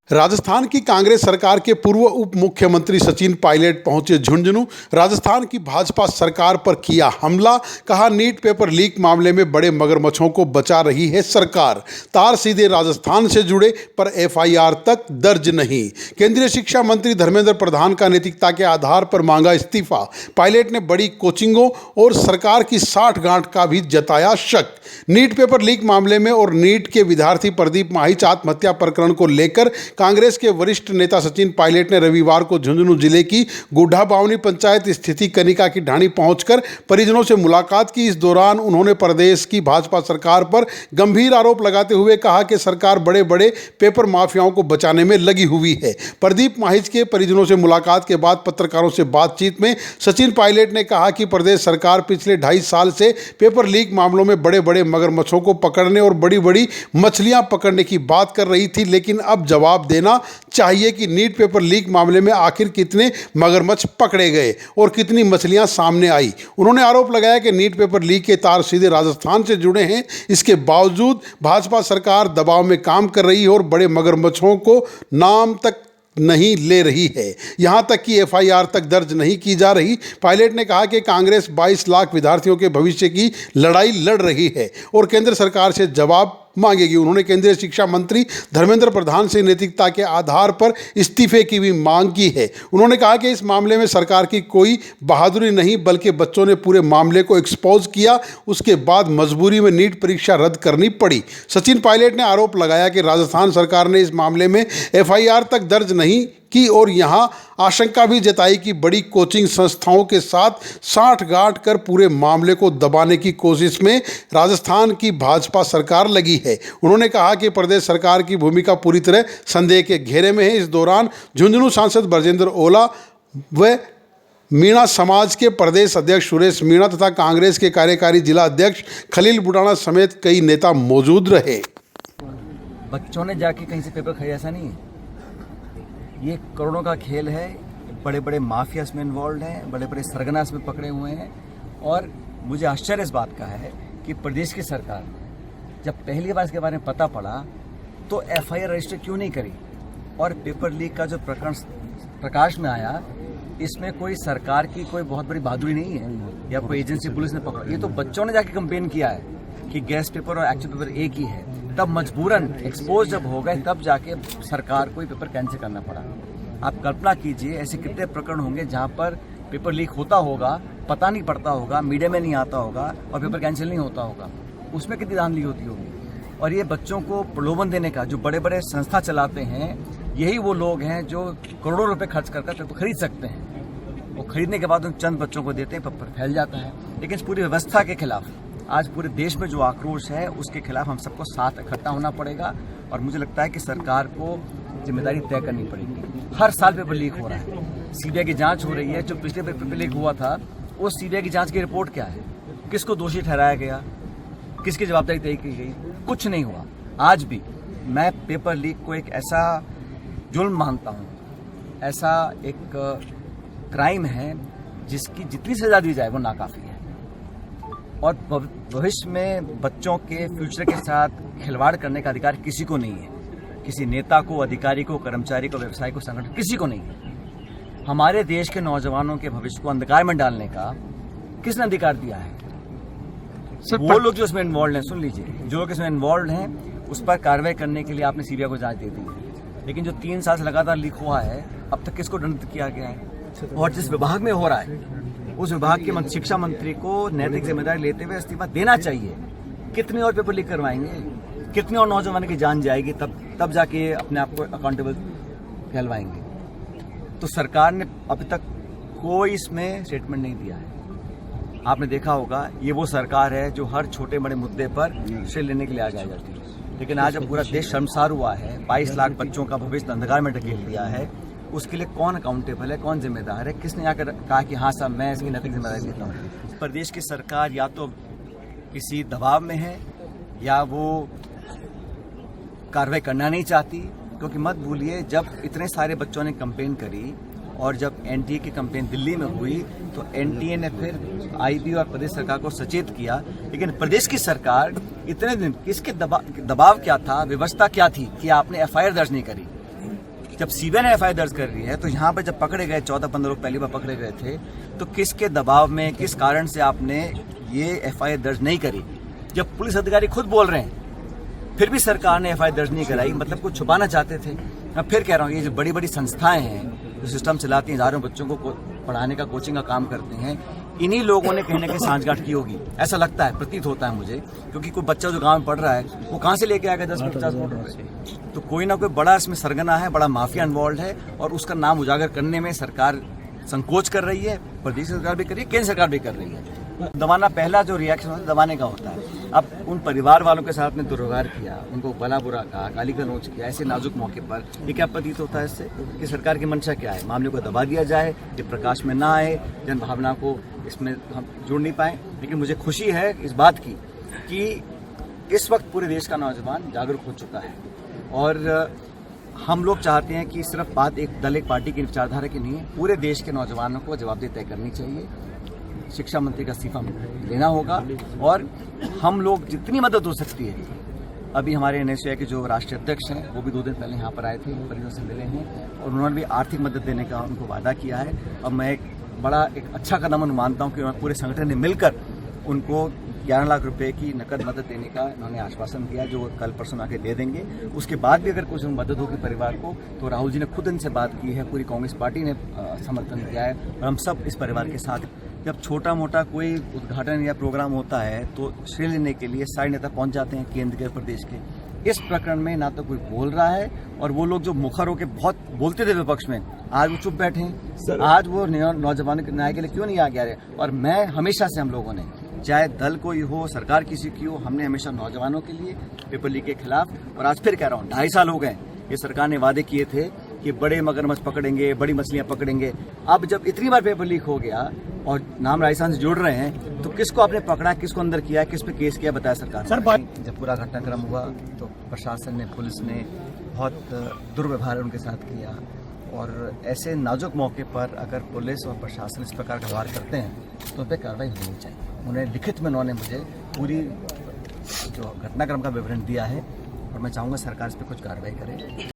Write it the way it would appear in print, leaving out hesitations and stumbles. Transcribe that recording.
राजस्थान की कांग्रेस सरकार के पूर्व उप मुख्यमंत्री सचिन पायलट पहुंचे झुंझुनू। राजस्थान की भाजपा सरकार पर किया हमला, कहा नीट पेपर लीक मामले में बड़े मगरमच्छों को बचा रही है सरकार। तार सीधे राजस्थान से जुड़े पर एफआईआर तक दर्ज नहीं। केंद्रीय शिक्षा मंत्री धर्मेंद्र प्रधान का नैतिकता के आधार पर मांगा इस्तीफा। पायलट ने बड़ी कोचिंगों और सरकार की साठगांठ का भी जताया शक। नीट पेपर लीक मामले में और नीट के विद्यार्थी प्रदीप माहिच आत्महत्या प्रकरण को लेकर कांग्रेस के वरिष्ठ नेता सचिन पायलट ने रविवार को झुंझुनू जिले की गुड्ढा बावनी पंचायत स्थिति कनिका की ढाणी पहुंचकर परिजनों से मुलाकात की। इस दौरान उन्होंने प्रदेश की भाजपा सरकार पर गंभीर आरोप लगाते हुए कहा कि सरकार बड़े बड़े पेपर माफियाओं को बचाने में लगी हुई है। प्रदीप माहिच के परिजनों से मुलाकात के बाद पत्रकारों से बातचीत में सचिन पायलट ने कहा कि प्रदेश सरकार पिछले 2.5 साल से पेपर लीक मामलों में बड़े बड़े मगरमच्छों को पकड़ने और बड़ी बड़ी मछलियां पकड़ने की बात कर रही थी, लेकिन अब जवाब देना चाहिए कि नीट पेपर लीक मामले में आखिर कितने मगरमच्छ पकड़े गए और कितनी मछलियां सामने आई। उन्होंने आरोप लगाया कि नीट पेपर लीक के तार सीधे राजस्थान से जुड़े हैं। इसके बावजूद भाजपा सरकार दबाव में काम कर रही है और बड़े मगरमच्छों को नाम तक नहीं ले रही है, यहां तक कि एफआईआर तक दर्ज नहीं की जा रही। पायलट ने कहा कि कांग्रेस 22 लाख विद्यार्थियों के भविष्य की लड़ाई लड़ रही है और केंद्र सरकार से जवाब मांगेगी। उन्होंने केंद्रीय शिक्षा मंत्री धर्मेंद्र प्रधान से नैतिकता के आधार पर इस्तीफे की भी मांग की है। उन्होंने कहा कि इस मामले में सरकार की कोई बहादुरी नहीं, बल्कि बच्चों ने पूरे मामले को एक्सपोज किया, उसके बाद मजबूरी में नीट परीक्षा रद्द करनी पड़ी। सचिन पायलट ने आरोप लगाया कि राजस्थान सरकार ने इस मामले में एफआईआर तक दर्ज नहीं की और यहां आशंका भी जताई कि बड़ी कोचिंग संस्थाओं के साथ साठगांठ कर पूरे मामले को दबाने की कोशिश में राजस्थान की भाजपा सरकार लगी है। उन्होंने कहा कि प्रदेश सरकार की भूमिका पूरी तरह संदेह के घेरे में है। इस दौरान झुंझुनू सांसद ब्रजेंद्र ओला व मीणा समाज के प्रदेश अध्यक्ष सुरेश मीणा तथा कांग्रेस के कार्यकारी जिला अध्यक्ष खलील बुटाना समेत कई नेता मौजूद रहे। बच्चों ने जाके कहीं से पेपर खरीदा, ऐसा नहीं है। ये करोड़ों का खेल है, बड़े बड़े माफिया इसमें इन्वॉल्व हैं, बड़े बड़े सरगना इसमें पकड़े हुए हैं। और मुझे आश्चर्य इस बात का है कि प्रदेश की सरकार जब पहली बार इसके बारे में पता पड़ा तो एफआईआर रजिस्टर क्यों नहीं करी। और पेपर लीक का जो प्रकरण प्रकाश में आया, इसमें कोई सरकार की कोई बहुत बड़ी बहादुरी नहीं है या कोई एजेंसी पुलिस ने पकड़ा। ये तो बच्चों ने जाके कंप्लेन किया है कि गैस पेपर और एक्चुअल पेपर एक ही है। तब मजबूरन एक्सपोज जब हो गए तब जाके सरकार को पेपर कैंसिल करना पड़ा। आप कल्पना कीजिए ऐसे कितने प्रकरण होंगे जहां पर पेपर लीक होता होगा, पता नहीं पड़ता होगा, मीडिया में नहीं आता होगा और पेपर कैंसिल नहीं होता होगा। उसमें कितनी धांधली होती होगी। और ये बच्चों को प्रलोभन देने का, जो बड़े बड़े संस्था चलाते हैं, यही वो लोग हैं जो करोड़ों रुपए खर्च कर पेपर खरीद सकते हैं। वो खरीदने के बाद उन चंद बच्चों को देते हैं, पेपर फैल जाता है। लेकिन इस पूरी व्यवस्था के खिलाफ आज पूरे देश में जो आक्रोश है, उसके खिलाफ हम सबको साथ इकट्ठा होना पड़ेगा। और मुझे लगता है कि सरकार को जिम्मेदारी तय करनी पड़ेगी। हर साल पेपर लीक हो रहा है, सीबीआई की जांच हो रही है। जो पिछले पेपर लीक हुआ था, उस सीबीआई की जांच की रिपोर्ट क्या है, किसको दोषी ठहराया गया, किसकी जवाबदारी तय की गई, कुछ नहीं हुआ। आज भी मैं पेपर लीक को एक ऐसा जुल्म मानता हूँ, ऐसा एक क्राइम है जिसकी जितनी सजा दी जाए वो नाकाफी है। और भविष्य में बच्चों के फ्यूचर के साथ खिलवाड़ करने का अधिकार किसी को नहीं है। किसी नेता को, अधिकारी को, कर्मचारी को, व्यवसायी को, संगठन, किसी को नहीं है। हमारे देश के नौजवानों के भविष्य को अंधकार में डालने का किसने अधिकार दिया है? वो लोग जो इसमें इन्वॉल्व हैं, सुन लीजिए, जो लोग इसमें इन्वॉल्व हैं उस पर कार्रवाई करने के लिए आपने सीबीआई को जांच दे दी है। लेकिन जो 3 साल से लगातार लीक हुआ है, अब तक किसको दंडित किया गया है? और जिस विभाग में हो रहा है उस विभाग के शिक्षा मंत्री को नैतिक जिम्मेदारी लेते हुए इस्तीफा देना चाहिए। कितने और पेपर लीक करवाएंगे, कितने और नौजवानों की जान जाएगी, तब जाके अपने आप को अकाउंटेबल कहलवाएंगे। तो सरकार ने अभी तक कोई इसमें स्टेटमेंट नहीं दिया है। आपने देखा होगा, ये वो सरकार है जो हर छोटे बड़े मुद्दे पर श्रेय लेने के लिए आ जाती है। लेकिन आज अब पूरा देश शर्मसार हुआ है, 22 लाख बच्चों का भविष्य अंधकार में ढकेल दिया है। उसके लिए कौन अकाउंटेबल है, कौन जिम्मेदार है, किसने आकर कहा कि हाँ साहब मैं इसकी नैतिक जिम्मेदारी लेता हूँ? प्रदेश की सरकार या तो किसी दबाव में है या वो कार्रवाई करना नहीं चाहती। क्योंकि मत भूलिए, जब इतने सारे बच्चों ने कंप्लेन करी और जब एनटीए की कंप्लेन दिल्ली में हुई तो एनटीए ने फिर आईबी और प्रदेश सरकार को सचेत किया। लेकिन प्रदेश की सरकार इतने दिन किसके दबाव क्या था, व्यवस्था क्या थी कि आपने एफआईआर दर्ज नहीं करी? जब सीबीआई ने एफआईआर दर्ज कर रही है तो यहाँ पर जब पकड़े गए 14-15 लोग पहली बार पकड़े गए थे तो किसके दबाव में, किस कारण से आपने ये एफआईआर दर्ज नहीं करी? जब पुलिस अधिकारी खुद बोल रहे हैं फिर भी सरकार ने एफआईआर दर्ज नहीं कराई, मतलब कुछ छुपाना चाहते थे। मैं फिर कह रहा हूँ, ये जो बड़ी बड़ी संस्थाएं हैं जो सिस्टम चलाती हैं, हजारों बच्चों को पढ़ाने का, कोचिंग का काम करते हैं, इन्हीं लोगों ने कहीं ना कहीं सांठगांठ की होगी, ऐसा लगता है, प्रतीत होता है मुझे। क्योंकि कोई बच्चा जो गांव में पढ़ रहा है वो कहाँ से लेके आएगा 10-50 करोड़ रुपए? तो कोई ना कोई बड़ा इसमें सरगना है, बड़ा माफिया इन्वॉल्व है और उसका नाम उजागर करने में सरकार संकोच कर रही है, प्रदेश सरकार भी कर रही है, केंद्र सरकार भी कर रही है। दबाना पहला जो रिएक्शन होता है दबाने का होता है। अब उन परिवार वालों के साथ ने दुर्व्यवहार किया, उनको भला बुरा कहा, गाली गलौज किया, ऐसे नाजुक मौके पर ये क्या प्रतीत होता है इससे कि सरकार की मंशा क्या है? मामले को दबा दिया जाए, ये प्रकाश में ना आए, जन भावना को इसमें हम जोड़ नहीं पाए। लेकिन मुझे खुशी है इस बात की कि इस वक्त पूरे देश का नौजवान जागरूक हो चुका है और हम लोग चाहते हैं कि सिर्फ बात एक दल, एक पार्टी की विचारधारा की नहीं है, पूरे देश के नौजवानों को जवाबदेही तय करनी चाहिए। शिक्षा मंत्री का इस्तीफा लेना होगा और हम लोग जितनी मदद हो सकती है, अभी हमारे एनएसयूआई के जो राष्ट्रीय अध्यक्ष हैं वो भी 2 दिन पहले यहाँ पर आए थे, परिजनों से मिले हैं और उन्होंने भी आर्थिक मदद देने का उनको वादा किया है। अब मैं एक अच्छा कदम मानता हूँ कि पूरे संगठन ने मिलकर उनको 11 लाख रुपए की नकद मदद देने का उन्होंने आश्वासन दिया, जो कल परसों आके दे देंगे। उसके बाद भी अगर कुछ मदद होगी परिवार को तो राहुल जी ने खुद इनसे बात की है, पूरी कांग्रेस पार्टी ने समर्थन दिया है और हम सब इस परिवार के साथ। जब छोटा मोटा कोई उद्घाटन या प्रोग्राम होता है तो श्रेय लेने के लिए सारे नेता पहुंच जाते हैं, केंद्र के, प्रदेश के। इस प्रकरण में ना तो कोई बोल रहा है और वो लोग जो मुखर होकर बहुत बोलते थे विपक्ष में, आज वो चुप बैठे हैं। आज वो नौजवानों के न्याय के लिए क्यों नहीं आगे आ रहे? और मैं हमेशा से, हम लोगों ने, चाहे दल कोई हो, सरकार किसी की हो, हमने हमेशा नौजवानों के लिए, पेपर लीक के खिलाफ, और आज फिर कह रहा हूँ 2.5 साल हो गए ये सरकार ने वादे किए थे कि बड़े मगरमच्छ पकड़ेंगे, बड़ी मछलियां पकड़ेंगे। अब जब इतनी बार पेपर लीक हो गया और नाम राजस्थान से जोड़ रहे हैं तो किसको आपने पकड़ा, किसको अंदर किया, किस पे केस किया, बताया सरकार? सर जब पूरा घटनाक्रम हुआ तो प्रशासन ने, पुलिस ने बहुत दुर्व्यवहार उनके साथ किया और ऐसे नाजुक मौके पर अगर पुलिस और प्रशासन इस प्रकार का व्यवहार करते हैं तो उन पर कार्रवाई होनी चाहिए। उन्हें लिखित में उन्होंने मुझे पूरी जो घटनाक्रम का विवरण दिया है और मैं चाहूँगा सरकार इस पर कुछ कार्रवाई करे।